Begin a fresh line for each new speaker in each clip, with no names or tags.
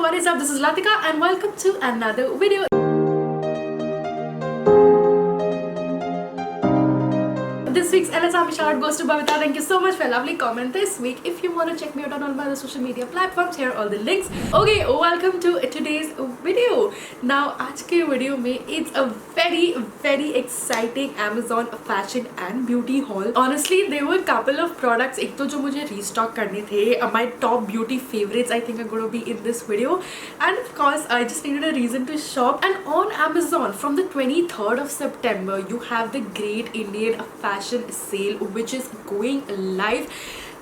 what is up? This is Latika and welcome to another video. This week's LSRM shout goes to Bhavita. Thank you so much for a lovely comment this week. If you want to check me out on all my other social media platforms, here are all the links. Okay, welcome to today's video. Now, आज के video में it's a very exciting Amazon fashion and beauty haul. Honestly, there were a couple of products. एक तो जो मुझे restock करने थे. My top beauty favorites I think are going to be in this video. And of course, I just needed a reason to shop. And on Amazon, from the 23rd of September, you have the Great Indian Fashion Sale which is going live.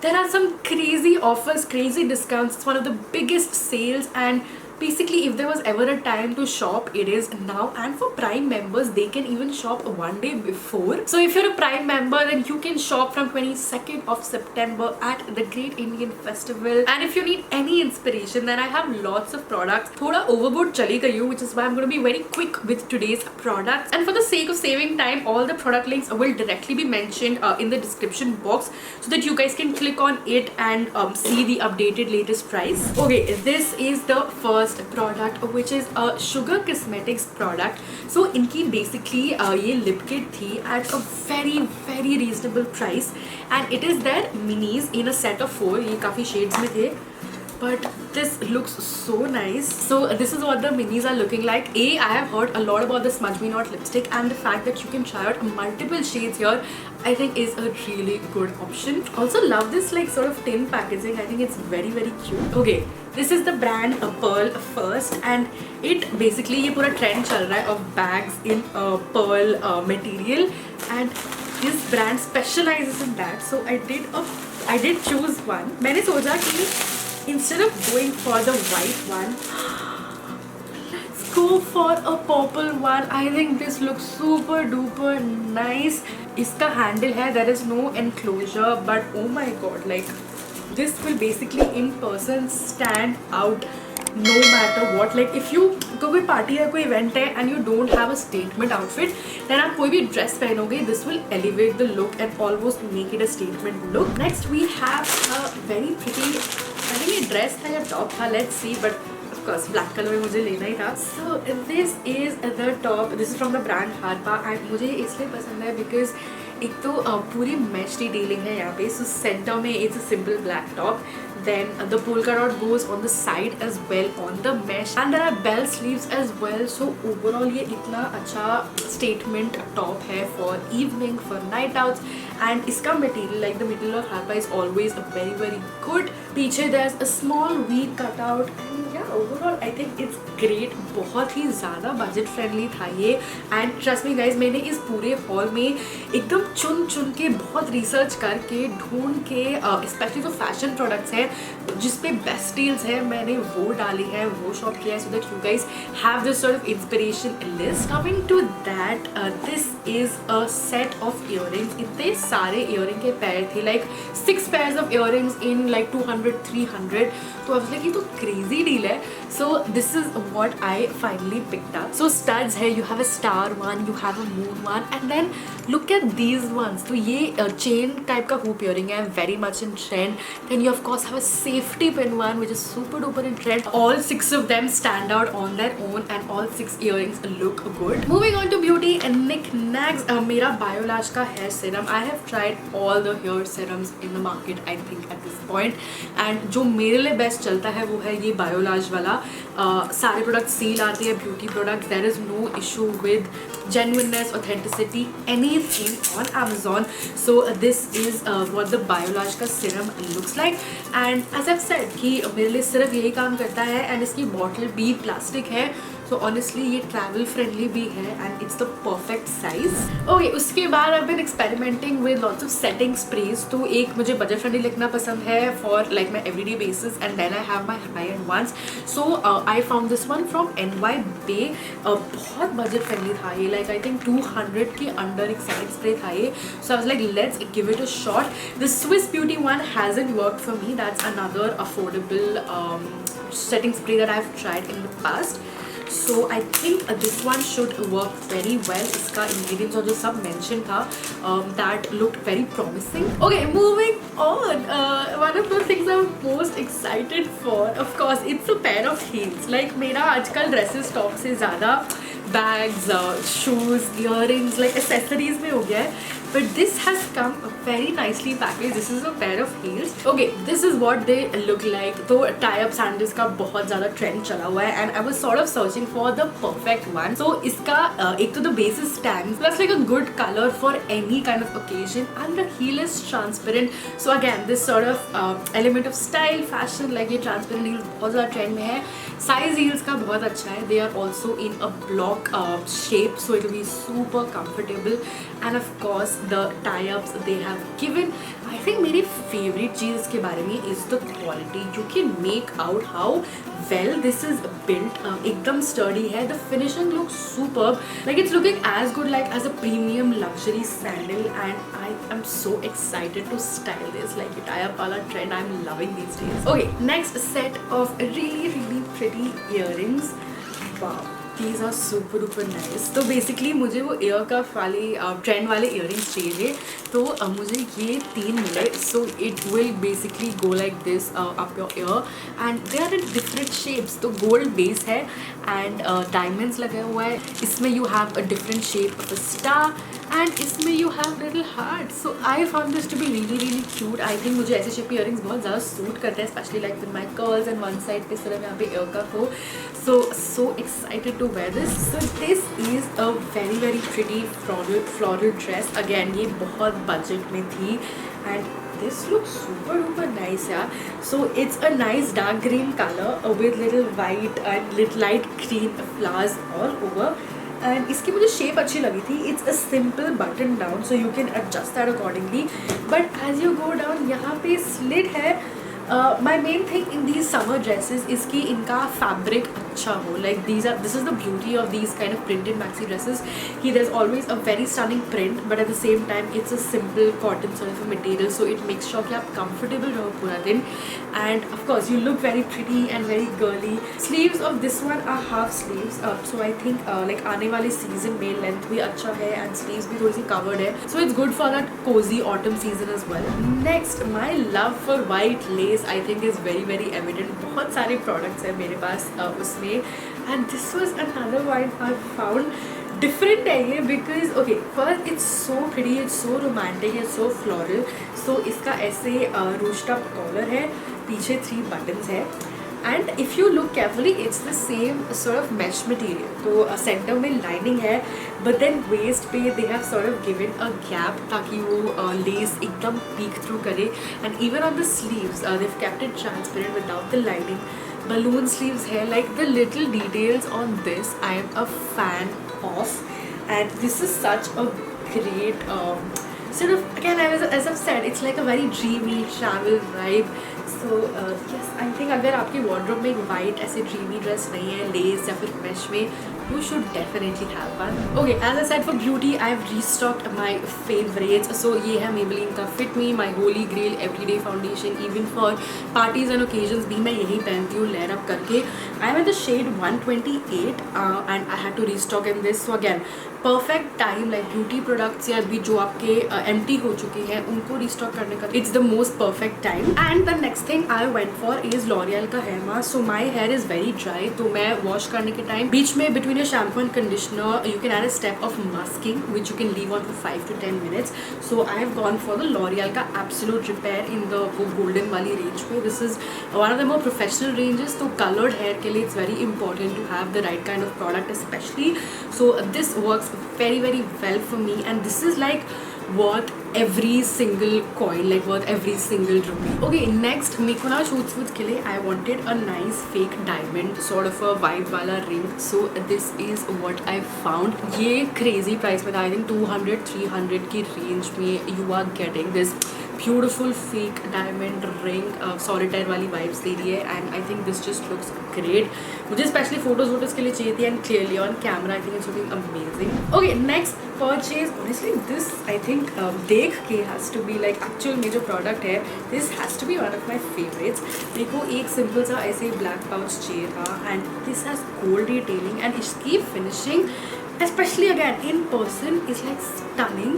There are some crazy offers, crazy discounts. It's one of the biggest sales, and basically if there was ever a time to shop, it is now. And for Prime members, they can even shop one day before. So if you're a Prime member, then you can shop from 22nd of September at the Great Indian Festival. And if you need any inspiration, then I have lots of products. Thoda overboard chali gayi hu, which is why I'm going to be very quick with today's products. And for the sake of saving time, all the product links will directly be mentioned in the description box so that you guys can click on it and see the updated latest price. Okay, this is the first product, which is a Sugar Cosmetics product. So इनकी basically ये lip kit थी at a very reasonable price, and it is their minis in a set of 4. ये काफी shades में थे, but this looks so nice. So this is what the minis are looking like. I have heard a lot about the Smudge Me Not lipstick, and the fact that you can try out multiple shades here, I think is a really good option. Also love this like sort of tin packaging. I think it's very cute. Okay, this is the brand Pearl First, and it basically ये पूरा trend चल रहा है of bags in pearl material, and this brand specializes in that. So I did choose one. मैंने सोचा कि instead of going for the white one, let's go for a purple one. I think this looks super duper nice. इसका handle है, there is no enclosure, but oh my god, like this will basically in person stand out no matter what. Like if you कोई party है, कोई event है and you don't have a statement outfit, then आप कोई भी dress पहनोगे, this will elevate the look and almost make it a statement look. Next we have a very pretty, I think ये dress था या top था, let's see, but of course black color में मुझे लेना ही था. So this is the top. This is from the brand Harpa, and मुझे इसलिए पसंद है because एक तो पूरी mesh detailing है यहाँ पे. So center में it's a simple black top. Then the polka dot goes on the side as well on the mesh, and there are bell sleeves as well. So overall ये इतना अच्छा statement top है for evening, for night outs. And इसका material, like the material of Harpa, is always very good. पीछे there's a small V cutout, and yeah, overall I think it's great. बहुत ही ज़्यादा budget friendly था ये, and trust me guys, मैंने इस पूरे haul में एकदम चुन के बहुत research करके ढूंढ के especially जो fashion products हैं जिसपे best deals है, मैंने वो डाली है, वो shop किया है, so that you guys have this sort of inspiration list. Coming to that, this is a set of earrings. इतने सारे earring के pair थे, like 6 pairs of earrings in like 200-300. तो I was like ये तो crazy deal है. So this is what I finally picked up. So studs है, you have a star one, you have a moon one, and then look at these ones. तो ये chain type का hoop earring है, very much in trend. Then you of course have a safety pin one, which is super duper in trend. All 6 of them stand out on their own, and all 6 earrings look good. Moving on to beauty and knickknacks. मेरा Biolash का hair serum. I have tried all the hair serums in the market, I think at this point, and जो मेरे लिए best चलता है वो है ये Biolash वाला. सारे प्रोडक्ट सील आते हैं, beauty product. There is no issue with genuineness, authenticity, anything on Amazon. So this is what the Biolash का serum looks like, and as I've said कि मेरे लिए सिर्फ यही काम करता है, and इसकी bottle भी plastic है. So honestly ये travel friendly भी है, and it's the perfect size. Okay, उसके बाद I've been experimenting with lots of setting sprays. तो एक मुझे budget friendly लिखना पसंद है for like my everyday basis, and then I have my high-end ones. So I found this one from NY Bay. बहुत budget friendly था ये, like I think 200 के under एक setting spray था ये. So I was like, let's give it a shot. The Swiss Beauty one hasn't worked for me. That's another affordable setting spray that I've tried in the past. So I think this one should work very well. इसका ingredients और जो सब mention था that looked very promising. Okay, moving on. One of the things I'm most excited for, of course, it's a pair of heels. Like मेरा आजकल dresses top से ज़्यादा bags, shoes, earrings, like accessories में हो गया है. But this has come very nicely packaged. This is a pair of heels. Okay, this is what they look like. तो tie-up sandals का बहुत ज़्यादा trend चला हुआ है and I was sort of searching for the perfect one. So इसका एक तो the base is tan plus like a good color for any kind of occasion and the heel is transparent. So again, this sort of element of style, fashion, like ये transparent heels बहुत ज़्यादा trend में है. Size heels का बहुत अच्छा है. They are also in a block shape, so it will be super comfortable. And of course the tie-ups they have given. I think मेरी favorite चीज़ इसके बारे में is the quality. You can make out how well this is built. एकदम sturdy है. The finishing looks superb. Like it's looking as good like as a premium luxury sandal, and I am so excited to style this. Like ये tie-up वाला trend I'm loving these days. Okay, next set of really pretty earrings. Wow. These are super duper nice. तो basically मुझे वो ear cuff वाले trend वाले earrings चाहिए तो मुझे ये 3 मिले. So it will basically go like this up your ear and they are in different shapes. तो gold base है and diamonds लगा हुआ है. इसमें you have a different shape of a star and इसमें you have little hearts. So I found this to be really cute. I think मुझे ऐसे shape earrings बहुत ज़्यादा suit करते हैं, especially like with my curls and one side पे सिर्फ यहाँ पे ear cuff हो. So excited to wear this. So this is a very pretty floral dress. Again ये बहुत budget में थी and this looks super duper nice यार. So it's a nice dark green color with little white and little light green flowers all over. And इसकी मुझे shape अच्छी लगी थी. It's a simple button down, so you can adjust that accordingly. But as you go down, यहाँ पे slit है. My main thing in these summer dresses is कि इनका fabric अच्छा हो. Like this is the beauty of these kind of printed maxi dresses. कि there's always a very stunning print, but at the same time it's a simple cotton sort of a material, so it makes sure कि आप comfortable रहो पूरा दिन. And of course you look very pretty and very girly. Sleeves of this one are half sleeves, so I think like आने वाले season में length भी अच्छा है and sleeves भी थोड़ी सी covered है, so it's good for that cozy autumn season as well. Next, my love for white lace I think is very evident. बहुत सारे products हैं मेरे पास उसमें and this was another one I found. Different है ये because okay, first it's so pretty, it's so romantic, it's so floral. So इसका ऐसे ruched up collar है, पीछे 3 buttons है and if you look carefully it's the same sort of mesh material. तो center में lining है but then waist पे they have sort of given a gap ताकि वो lace एकदम peek through करे. And even on the sleeves they've kept it transparent without the lining. Balloon sleeves है. Like the little details on this I am a fan of, and this is such a great sort of, again as I've said, it's like a very dreamy travel vibe. So yes, I think अगर आपके wardrobe में एक white ऐसे dreamy dress नहीं है lace या फिर mesh में, you should definitely have one. Okay, as I said, for beauty I have restocked my favorites. So ये है Maybelline का Fit Me, my holy grail everyday foundation. Even for parties and occasions भी मैं यही पहनती हूँ layer up करके. I am in the shade 128 and I had to restock in this. So again, perfect time like beauty products या अभी जो आपके empty हो चुके हैं उनको restock करने का it's the most perfect time. And the next thing I went for is L'Oreal का hair mask. So my hair is very dry, तो मैं wash करने के time बीच में between your shampoo and conditioner you can add a step of masking which you can leave on for 5 to 10 minutes. So I have gone for the L'Oreal का Absolute Repair in the golden वाली range पे. This is one of the more professional ranges. तो colored hair के लिए it's very important to have the right kind of product especially. So this works very well for me and this is like worth every single coin, like worth every single rupee. Okay, next मेरे को ना shoots woods के लिए I wanted a nice fake diamond sort of a vibe वाला ring. So this is what I found. ये crazy price में था. I think 200-300 की range में you are getting this beautiful fake diamond ring solitaire वाली vibes दे रही है and I think this just looks great. मुझे स्पेशली फोटोज के लिए चाहिए थी and clearly on camera I think it's looking amazing. Okay next purchase honestly this I think देख के has to be like actual में जो प्रोडक्ट है this has to be one of my favourites. मेरे को एक सिंपल सा ऐसे ब्लैक पाउच चाहिए था and this has gold detailing and इसकी finishing especially again in person is like stunning.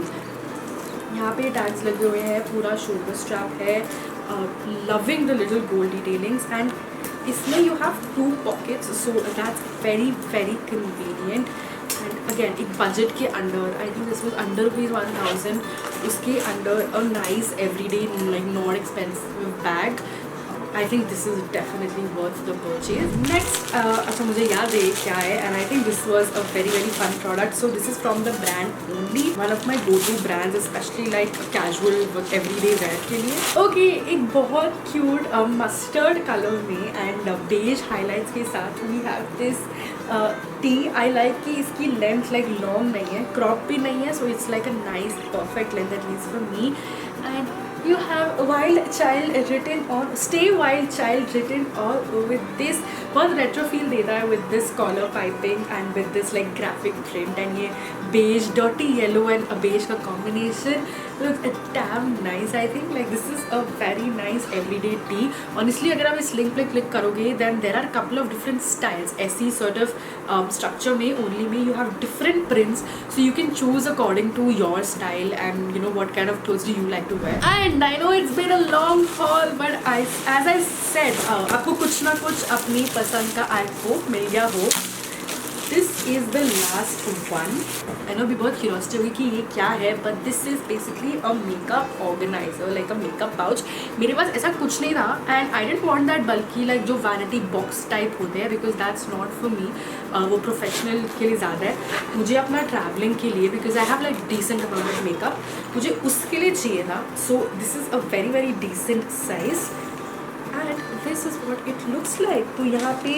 यहाँ पे टैग्स लगे हुए हैं, पूरा शोल्डर स्ट्रैप है, loving the little gold detailings and इसमें you have 2 pockets so that's very very convenient. And again एक बजट के under I think this was under ₹1000 उसके under a nice everyday like not expensive bag. I think this is definitely worth the purchase. Next, अच्छा मुझे याद है क्या है and I think this was a very very fun product. So this is from the brand Only, one of my go-to brands, especially like casual everyday wear के लिए. Okay, एक बहुत cute mustard color में and beige highlights के साथ we have this tee. I like कि इसकी length like long नहीं है, crop भी नहीं है, so it's like a nice perfect length at least for me. And you have wild child written on, stay wild child written all with this. बहुत retro feel देता है with this collar piping and with this like graphic print and ये beige dirty yellow and a beige का combination looks a damn nice. I think like this is a very nice everyday tee. Honestly अगर आप इस link पे click करोगे then there are couple of different styles. ऐसी sort of structure में only में you have different prints so you can choose according to your style and you know what kind of clothes do you like to wear. And I know it's been a long haul but as I said आपको कुछ ना कुछ अपनी पसंद का I hope मिल गया हो. This is the last one. I know भी बहुत curiosity होगी कि ये क्या है but this is basically a makeup organizer like a makeup pouch. मेरे पास ऐसा कुछ नहीं था and I didn't want that bulky like जो vanity box type होते हैं because that's not for me. वो प्रोफेशनल के लिए ज़्यादा है. मुझे अपना ट्रैवलिंग के लिए because I have like decent amount of makeup मुझे उसके लिए चाहिए था. So this is a very very decent size. And this is what it looks like. तो यहाँ पे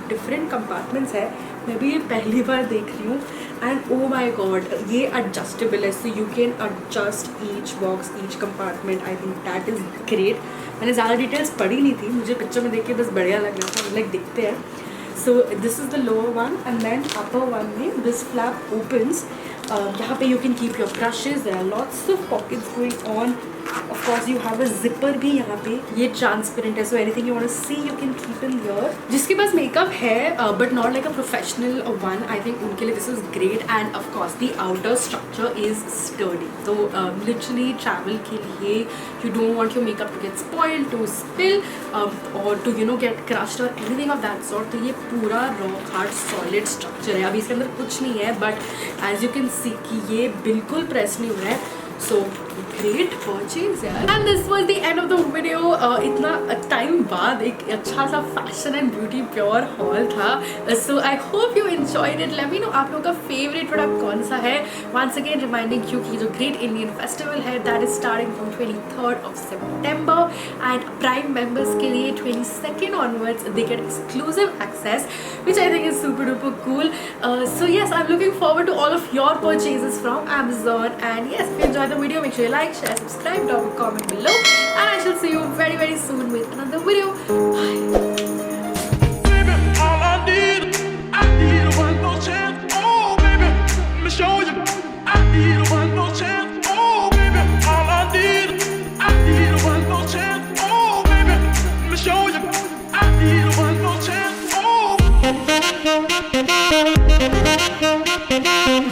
डिफरेंट कंपार्टमेंट्स है. मैं भी ये पहली बार देख रही हूँ एंड ओ माई गॉड ये एडजस्टेबल है so you can adjust each box each compartment. I think that is great. मैंने ज़्यादा डिटेल्स पढ़ी नहीं थी, मुझे पिक्चर में देख के बस बढ़िया लग रहा था. लाइक देखते हैं. So this is the lower one and then upper one में दिस फ्लैप ओपन्स. यहाँ पे you can keep your brushes. There are lots of pockets going on. Of course you have a zipper भी यहाँ पे. ये transparent है so anything you want to see you can keep in here. जिसके pass makeup है but not like a professional one I think उनके लिए this is great. And of course the outer structure is sturdy. So literally travel के लिए you don't want your makeup to get spoiled, to spill or to you know get crushed or anything of that sort. तो ये पूरा rock hard solid structure है. अभी इसके अंदर कुछ नहीं है but as you can see कि ये बिल्कुल प्रेस नहीं हो रहा है. So great purchase यार. And this was the end of the video. इतना टाइम बाद एक अच्छा सा fashion and beauty pure haul था. So I hope you enjoyed it. Let me know आप लोगों का favorite product कौन सा है. Once again reminding you कि जो Great Indian Festival है that is starting from 23rd of September and Prime members के लिए 22nd onwards they get exclusive access which I think is super duper cool. So yes, I'm looking forward to all of your purchases from Amazon. And yes, if you enjoyed the video, make sure you like, share, subscribe, drop a comment below, and I shall see you very very soon with another video. Bye.